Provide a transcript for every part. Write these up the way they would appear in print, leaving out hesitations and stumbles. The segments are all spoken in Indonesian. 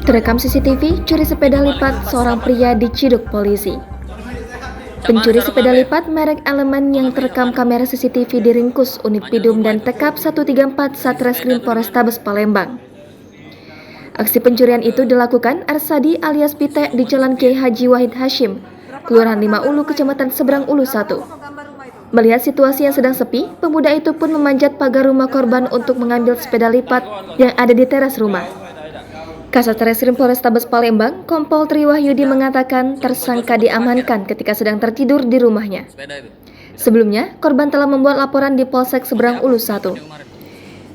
Terekam CCTV, curi sepeda lipat seorang pria diciduk polisi. Pencuri sepeda lipat merek Elemen yang terekam kamera CCTV diringkus unit Bidum dan Tekap 134 Satreskrim Polrestabes Palembang. Aksi pencurian itu dilakukan Arsadi alias Pitek di Jalan Kiai Haji Wahid Hashim, Kelurahan 5 Ulu, Kecamatan Seberang Ulu 1. Melihat situasi yang sedang sepi, pemuda itu pun memanjat pagar rumah korban untuk mengambil sepeda lipat yang ada di teras rumah. Kasat Reskrim Polrestabes Palembang, Kompol Triwahyudi mengatakan tersangka diamankan ketika sedang tertidur di rumahnya. Sebelumnya, korban telah membuat laporan di Polsek Seberang Ulu 1.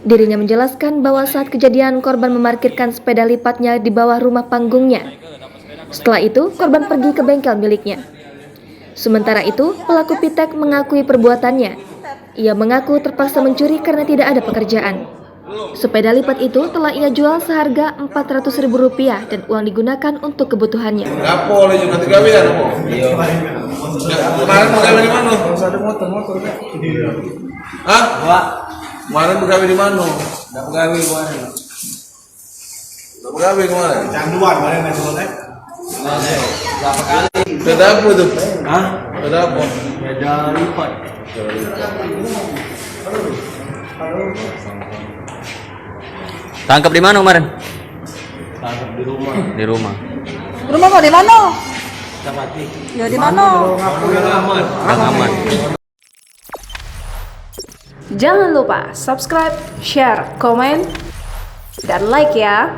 Dirinya menjelaskan bahwa saat kejadian korban memarkirkan sepeda lipatnya di bawah rumah panggungnya. Setelah itu, korban pergi ke bengkel miliknya. Sementara itu, pelaku Pitek mengakui perbuatannya. Ia mengaku terpaksa mencuri karena tidak ada pekerjaan. Sepeda lipat itu telah ia jual seharga Rp400.000 dan uang digunakan untuk kebutuhannya. Gapo oleh juga tiga biar apa? Iya. Kemarin begawe di mana? Ada motor. Hah? Wah. Kemarin begawe di mana? Enggak begawe kemarin. Enggak begawe kemarin. Canduan kemarin maksudnya. Berapa kali? Beda apa tuh? Hah? Beda apa? Beda lipat. Tangkap di mana kemarin? Tangkap di rumah. Di rumah. Rumah kok di mana? Capati. Ya di mana? Aman. Jangan lupa subscribe, share, komen, dan like ya.